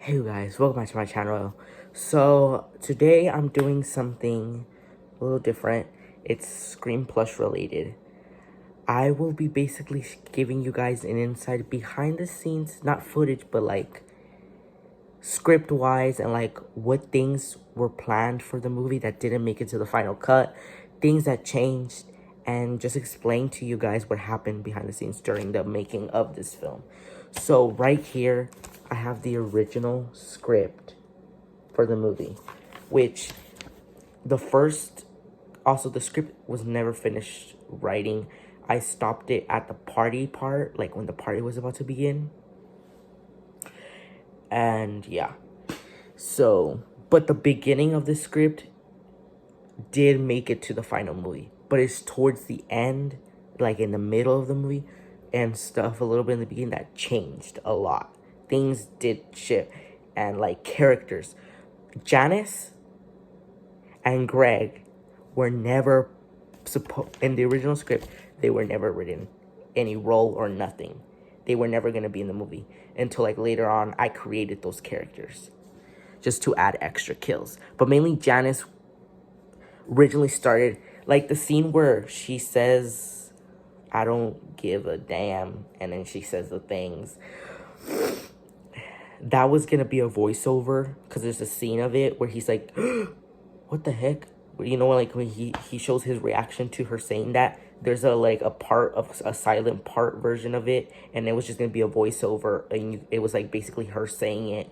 Hey you guys, welcome back to my channel. So today I'm doing something a little different. It's Scream Plush related. I will be basically giving you guys an insight behind the scenes, not footage, but like script wise, and like what things were planned for the movie that didn't make it to the final cut, things that changed, and just explain to you guys what happened behind the scenes during the making of this film. So right here I have the original script for the movie, which the script was never finished writing. I stopped it at the party part, like when the party was about to begin. And yeah, so, but the beginning of the script did make it to the final movie, but it's towards the end, like in the middle of the movie and stuff, a little bit in the beginning, that changed a lot. Things did shift, and like characters, Janice and Greg were never in the original script. They were never written any role or nothing. They were never going to be in the movie until like later on I created those characters just to add extra kills. But mainly Janice originally started like the scene where she says, "I don't give a damn," and then she says the things. That was gonna be a voiceover because there's a scene of it where he's like, "What the heck?" You know, like when he shows his reaction to her saying that. There's a silent part version of it, and it was just gonna be a voiceover, and it was like basically her saying it,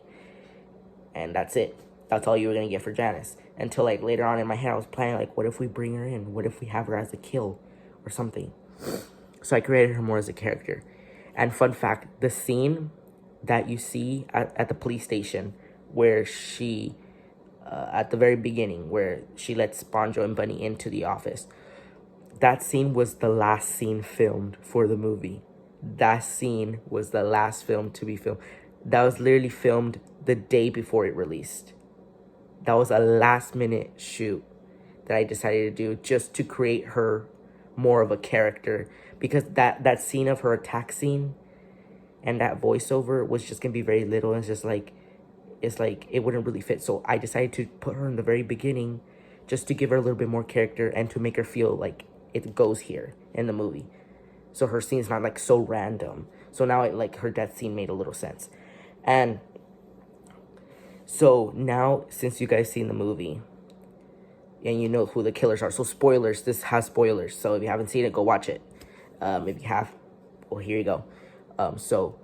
and that's it. That's all you were gonna get for Janice. Until like later on in my head, I was planning like, what if we bring her in? What if we have her as a kill or something? So I created her more as a character. And fun fact, the scene that you see at the police station where she, at the very beginning, where she lets Bonjo and Bunny into the office, that scene was the last scene filmed for the movie. That scene was the last film to be filmed. That was literally filmed the day before it released. That was a last minute shoot that I decided to do just to create her more of a character, because that scene of her attack scene and that voiceover was just gonna be very little, and it's like it wouldn't really fit. So I decided to put her in the very beginning just to give her a little bit more character and to make her feel like it goes here in the movie. So her scene's not like so random. So now her death scene made a little sense. And so now, since you guys seen the movie and you know who the killers are, so spoilers, this has spoilers. So if you haven't seen it, go watch it. If you have, well, here you go. So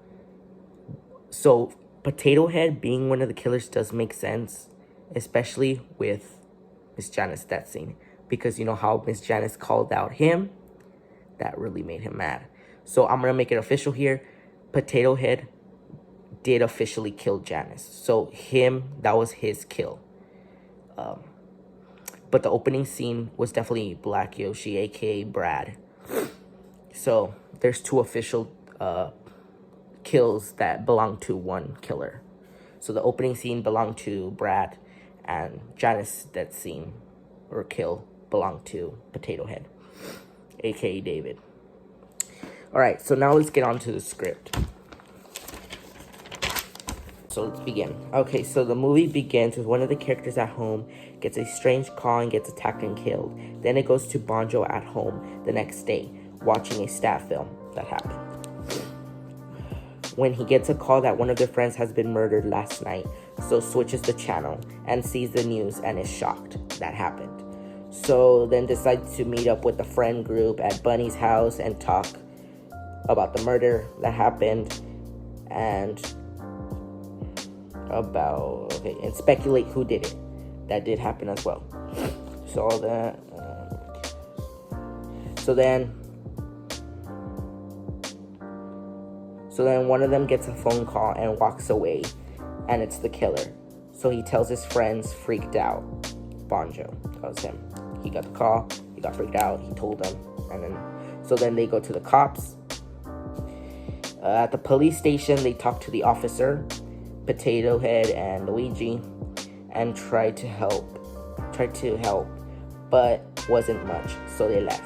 Potato Head being one of the killers does make sense, especially with Miss Janice death scene, because you know how Miss Janice called out him. That really made him mad. So I'm gonna make it official here. Potato Head did officially kill Janice. So that was his kill. But the opening scene was definitely Black Yoshi, aka Brad. So there's two official kills that belong to one killer. So the opening scene belonged to Brad, and Janice death scene or kill belonged to Potato Head, aka David. Alright, so now let's get on to the script. So let's begin. Okay, so the movie begins with one of the characters at home gets a strange call and gets attacked and killed. Then it goes to Bonjo at home the next day, watching a staff film that happened. When he gets a call that one of their friends has been murdered last night, so switches the channel and sees the news and is shocked that happened. So then decides to meet up with the friend group at Bunny's house and talk about the murder that happened and and speculate who did it. That did happen as well. So all that. So then one of them gets a phone call and walks away, and it's the killer. So he tells his friends, freaked out. Bonjo, that was him. He got the call, he got freaked out, he told them, and then they go to the cops. At the police station, they talk to the officer, Potato Head and Luigi, and tried to help, but wasn't much, so they left.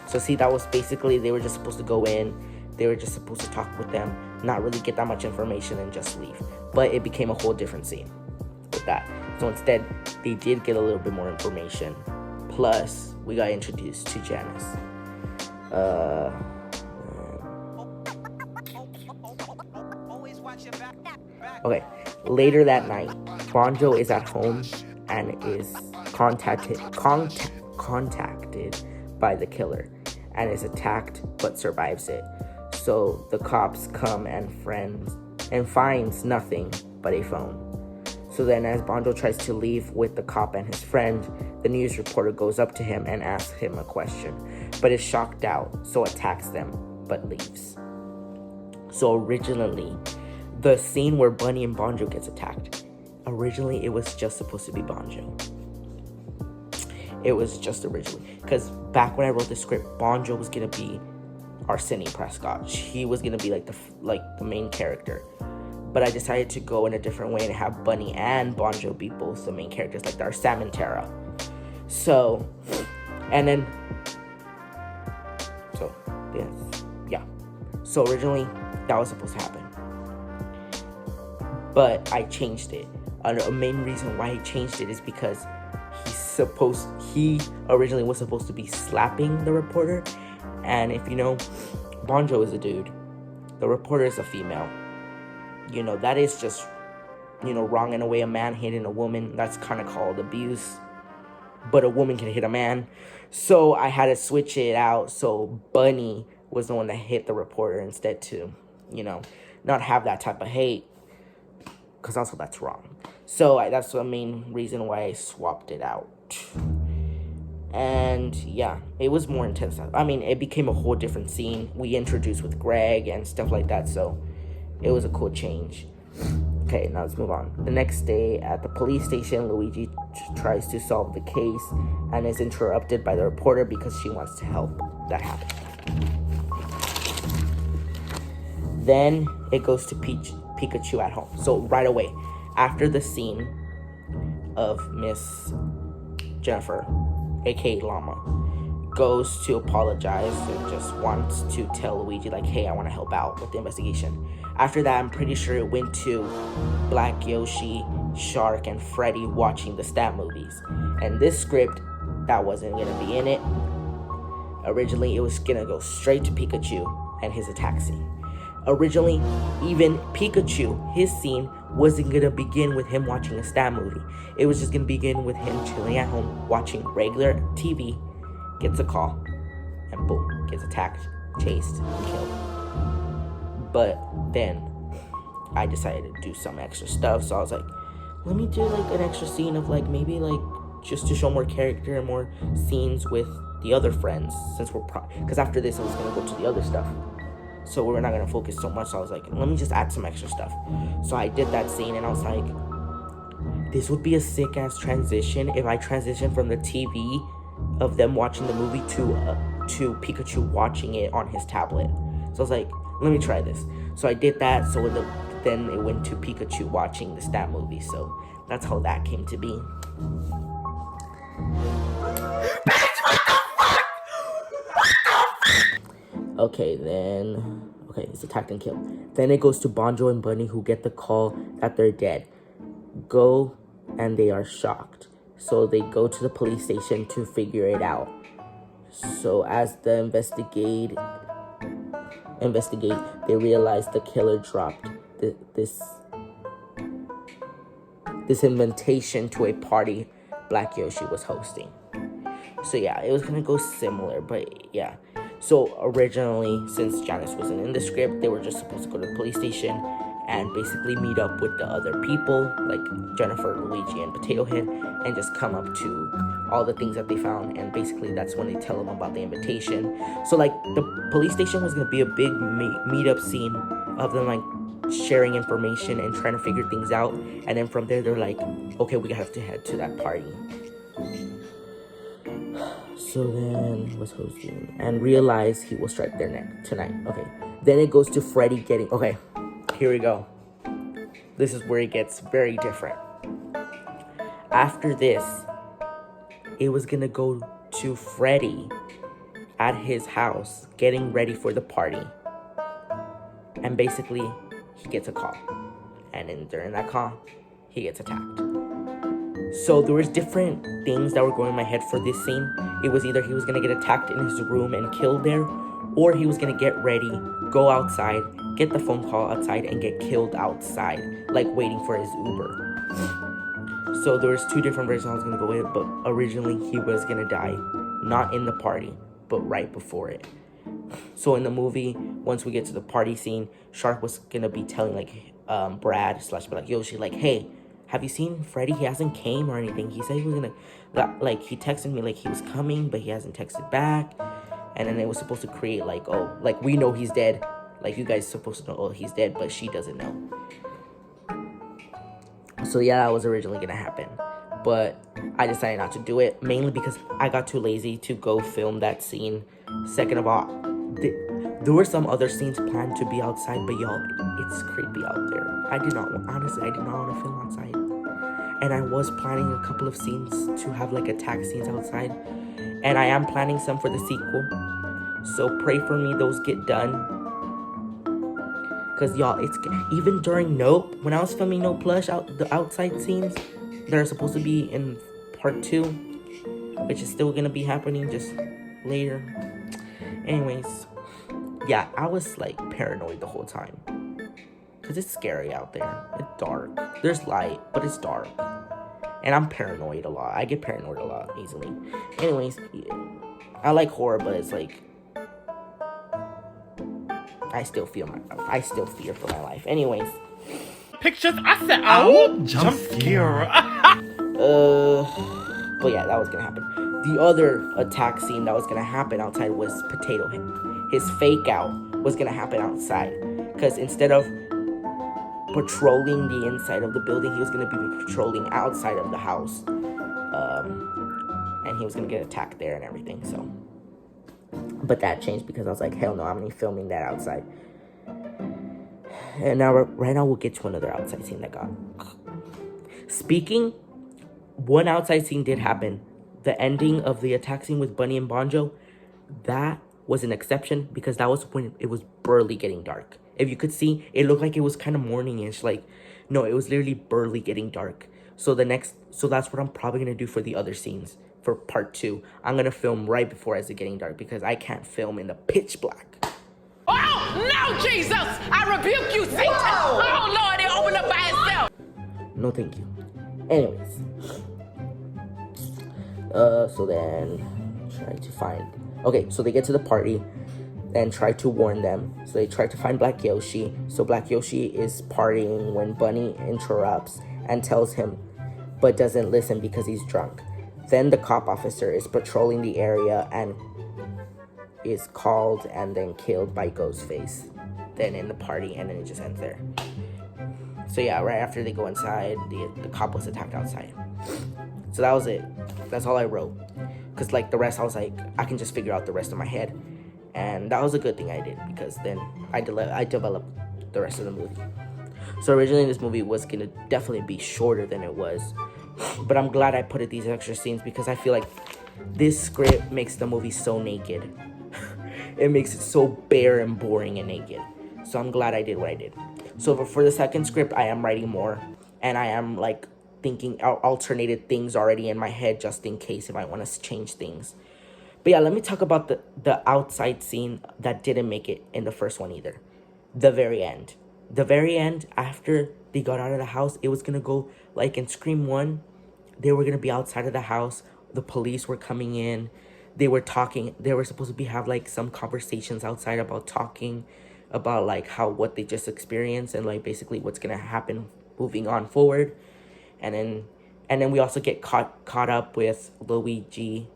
So see, that was basically, they were just supposed to go in, they were just supposed to talk with them, not really get that much information and just leave. But it became a whole different scene with that. So instead, they did get a little bit more information. Plus, we got introduced to Janice. Okay, later that night, Bonjo is at home and is contacted by the killer and is attacked but survives it. So the cops come and finds nothing but a phone. So then as Bonjo tries to leave with the cop and his friend, the news reporter goes up to him and asks him a question, but is shocked out, so attacks them, but leaves. So originally, the scene where Bunny and Bonjo gets attacked, originally it was just supposed to be Bonjo. It was just originally, because back when I wrote the script, Bonjo was gonna be Arsenio Prescott. He was gonna be like the main character. But I decided to go in a different way and have Bunny and Bonjo be both the main characters, like they're Sam and Tara. So, So originally, that was supposed to happen. But I changed it. A main reason why I changed it is because he originally was supposed to be slapping the reporter. And if you know, Bonjo is a dude. The reporter is a female. That is just, wrong in a way. A man hitting a woman, that's kind of called abuse. But a woman can hit a man. So I had to switch it out. So Bunny was the one that hit the reporter instead to, not have that type of hate. Because also that's wrong. So that's the main reason why I swapped it out. And yeah, it was more intense. I mean, it became a whole different scene. We introduced with Greg and stuff like that. So it was a cool change. Okay, now let's move on. The next day at the police station, Luigi tries to solve the case and is interrupted by the reporter because she wants to help. That happened. Then it goes to Pikachu at home. So right away, after the scene of Miss Jennifer, aka Llama, goes to apologize and just wants to tell Luigi, like, hey, I want to help out with the investigation. After that, I'm pretty sure it went to Black Yoshi, Shark, and Freddy watching the Stab movies. And this script, that wasn't going to be in it. Originally, it was going to go straight to Pikachu and his attack scene. Originally, even Pikachu, his scene, wasn't going to begin with him watching a Stab movie. It was just going to begin with him chilling at home, watching regular TV, gets a call, and boom, gets attacked, chased, and killed. But then I decided to do some extra stuff, so I was like, let me do like an extra scene of like maybe like just to show more character and more scenes with the other friends, since because after this I was gonna go to the other stuff, so we're not gonna focus so much. So I was like, let me just add some extra stuff. So I did that scene, and I was like, this would be a sick ass transition if I transition from the TV of them watching the movie to Pikachu watching it on his tablet. So I was like, let me try this. So I did that. So then it went to Pikachu watching the Stab movie. So that's how that came to be. Okay, it's attacked and killed. Then it goes to Bonjo and Bunny, who get the call that they're dead. Go, and they are shocked. So they go to the police station to figure it out. So as they investigate, they realize the killer dropped this invitation to a party Black Yoshi was hosting. So yeah, it was gonna go similar, but yeah. So originally, since Janice wasn't in the script, they were just supposed to go to the police station and basically meet up with the other people, like Jennifer, Luigi, and Potato Head, and just come up to all the things that they found. And basically that's when they tell them about the invitation. So like the police station was gonna be a big meet-up scene of them like sharing information and trying to figure things out. And then from there they're like, okay, we have to head to that party. So then was hosting and realized he will strike their neck tonight. Okay, then it goes to Freddy getting, okay, here we go. This is where it gets very different. After this, it was gonna go to Freddy at his house getting ready for the party. And basically, he gets a call. And then during that call, he gets attacked. So there was different things that were going in my head for this scene. It was either he was going to get attacked in his room and killed there, or he was going to get ready, go outside, get the phone call outside, and get killed outside, like waiting for his Uber. So there was two different versions I was going to go with, but originally he was going to die, not in the party, but right before it. So in the movie, once we get to the party scene, Shark was going to be telling like Brad / Black Yoshi, like, hey, have you seen Freddy? He hasn't came or anything. He said he was gonna, like, he texted me like he was coming, but he hasn't texted back. And then it was supposed to create like, oh, like, we know he's dead. Like, you guys supposed to know, oh, he's dead, but she doesn't know. So yeah, that was originally gonna happen, but I decided not to do it, mainly because I got too lazy to go film that scene. Second of all, there were some other scenes planned to be outside, but y'all, it's creepy out there. Honestly, I did not want to film outside. And I was planning a couple of scenes to have like attack scenes outside. And I am planning some for the sequel. So pray for me those get done. Because y'all, it's even during Nope, when I was filming No Plush, the outside scenes that are supposed to be in part 2, which is still going to be happening just later. Anyways, yeah, I was like paranoid the whole time. Because it's scary out there. It's dark. There's light, but it's dark. And I'm paranoid a lot. I get paranoid a lot easily. Anyways, yeah, I like horror, but it's like, I still fear for my life. Anyways. Pictures, I said, oh, jump scare. But yeah, that was gonna happen. The other attack scene that was gonna happen outside was Potato Head. His fake out was gonna happen outside. Because instead of patrolling the inside of the building, he was going to be patrolling outside of the house, and he was going to get attacked there and everything. So, but that changed because I was like, hell no, I'm going to be filming that outside. And now, right now, we'll get to another outside scene that got. Speaking, one outside scene did happen. The ending of the attack scene with Bunny and Bonjo, that was an exception because that was when it was barely getting dark. If you could see, it looked like it was kind of morning-ish. Like, no, it was literally barely getting dark. So that's what I'm probably going to do for the other scenes. For part 2, I'm going to film right before it's getting dark because I can't film in the pitch black. Oh, no, Jesus! I rebuke you, Satan! Whoa. Oh, Lord, it opened up by itself! No, thank you. Anyways. So then, try to find... Okay, so they get to the party and try to warn them. So they try to find Black Yoshi. So Black Yoshi is partying when Bunny interrupts and tells him, but doesn't listen because he's drunk. Then the cop officer is patrolling the area and is called and then killed by Ghostface. Then in the party, and then it just ends there. So yeah, right after they go inside, the cop was attacked outside. So that was it. That's all I wrote. Because like the rest, I was like, I can just figure out the rest in my head. And that was a good thing I did, because then I developed the rest of the movie. So originally this movie was going to definitely be shorter than it was. But I'm glad I put in these extra scenes because I feel like this script makes the movie so naked. It makes it so bare and boring and naked. So I'm glad I did what I did. So for the second script, I am writing more. And I am like thinking alternated things already in my head just in case if I want to change things. But yeah, let me talk about the outside scene that didn't make it in the first one either. The very end. The very end, after they got out of the house, it was going to go like in Scream 1. They were going to be outside of the house. The police were coming in. They were talking. They were supposed to have like some conversations outside about talking about like what they just experienced and like basically what's going to happen moving on forward. And then we also get caught up with Luigi,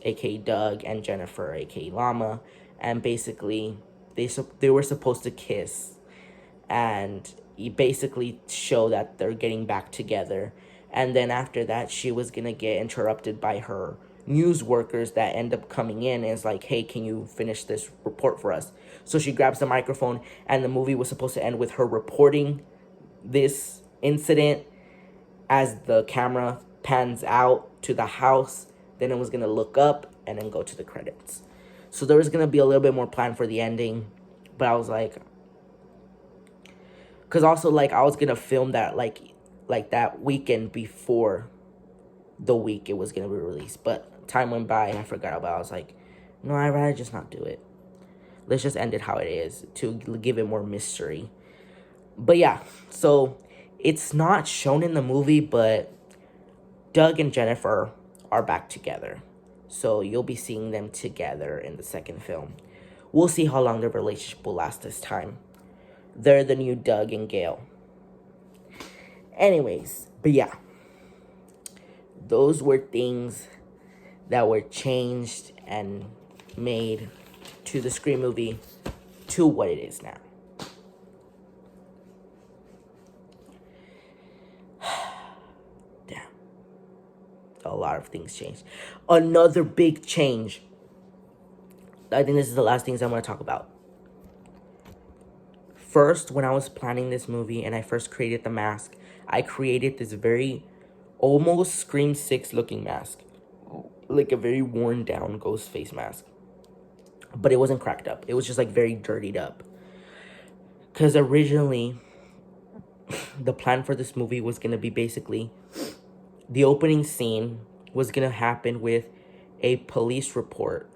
aka Doug, and Jennifer, aka Llama, and basically they were supposed to kiss, and you basically show that they're getting back together. And then after that, she was gonna get interrupted by her news workers that end up coming in and is like, hey, can you finish this report for us? So she grabs the microphone, and the movie was supposed to end with her reporting this incident as the camera pans out to the house. Then it was going to look up and then go to the credits. So there was going to be a little bit more plan for the ending. But I was like, Because also, like, I was gonna film that, like that weekend before the week it was gonna be released. But time went by and I forgot about it. I was like, no, I'd rather just not do it. Let's just end it how it is to give it more mystery. But yeah, so it's not shown in the movie, but Doug and Jennifer are back together. So you'll be seeing them together in the second film. We'll see how long their relationship will last this time. They're the new Doug and Gail. Anyways, but yeah. Those were things that were changed and made to the Scream movie to what it is now. Damn. A lot of things changed. Another big change. I think this is the last things I'm going to talk about. First, when I was planning this movie and I first created the mask, I created this very almost Scream 6 looking mask. Like a very worn down ghost face mask. But it wasn't cracked up. It was just like very dirtied up. Because originally, the plan for this movie was going to be basically the opening scene was going to happen with a police report,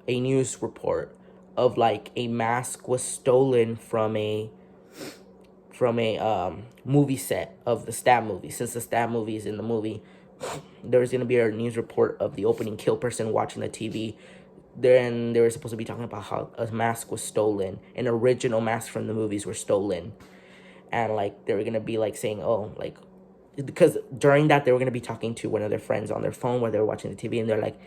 a news report of like a mask was stolen from a movie set of the Stab movie. Since the Stab movie is in the movie, there was going to be a news report of the opening kill person watching the TV. Then they were supposed to be talking about how a mask was stolen. An original mask from the movies were stolen. And, like, they were going to be, like, saying, oh, like, because during that, they were going to be talking to one of their friends on their phone while they were watching the TV. And they're like,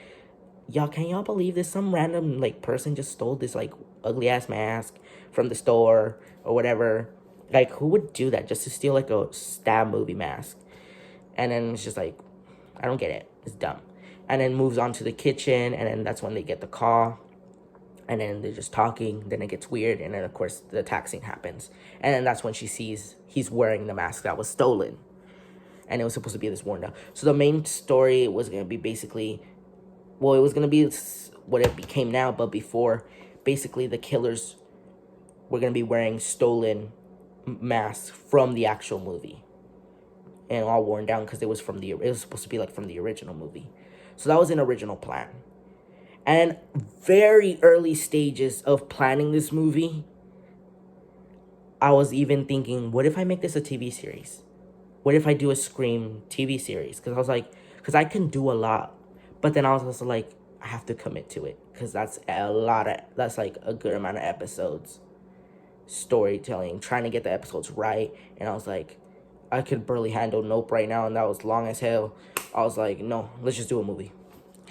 can y'all believe this? Some random, like, person just stole this, like, ugly-ass mask from the store or whatever. Like, who would do that just to steal, like, a Stab movie mask? And then it's just like, I don't get it. It's dumb. And then moves on to the kitchen, and then that's when they get the call. And then they're just talking, then it gets weird, and then, of course, the attack scene happens. And then that's when she sees he's wearing the mask that was stolen. And it was supposed to be this worn down. So the main story was going to be basically, well, it was going to be what it became now, but before, basically the killers were going to be wearing stolen masks from the actual movie. And all worn down because it was supposed to be like from the original movie. So that was an original plan. And very early stages of planning this movie, I was even thinking, what if I make this a TV series? What if I do a Scream TV series? Because I can do a lot. But then I was also like, I have to commit to it. Because that's like a good amount of episodes. Storytelling, trying to get the episodes right. And I was like, I could barely handle Nope right now, and that was long as hell. I was like, no, let's just do a movie.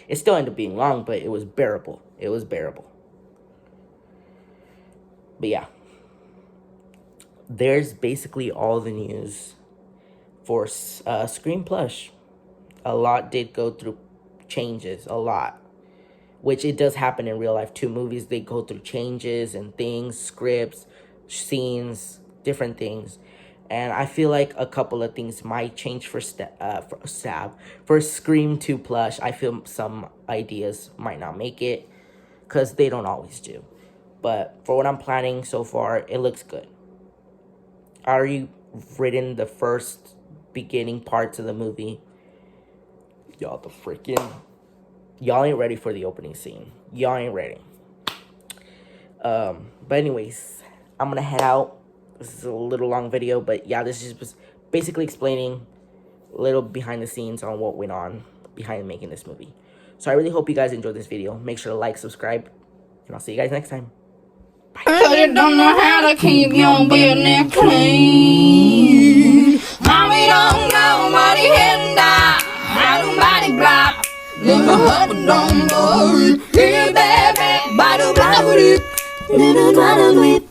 It still ended up being long, but it was bearable. It was bearable. But yeah. There's basically all the news for Scream Plush. A lot did go through changes, a lot. Which it does happen in real life too. Movies, they go through changes and things, scripts, scenes, different things. And I feel like a couple of things might change for Scream 2 Plush. I feel some ideas might not make it because they don't always do. But for what I'm planning so far, it looks good. I already written the first beginning parts of the movie. Y'all ain't ready for the opening scene. Y'all ain't ready. But anyways, I'm gonna head out. This is a little long video, but yeah, this is just basically explaining a little behind the scenes on what went on behind making this movie. So I really hope you guys enjoyed this video. Make sure to like, subscribe, and I'll see you guys next time. Bye. You don't know how to keep your business clean. Mommy don't know what he hit that. How to body block. Never had a dumb boy. Here, baby, body block with it. Little bottle with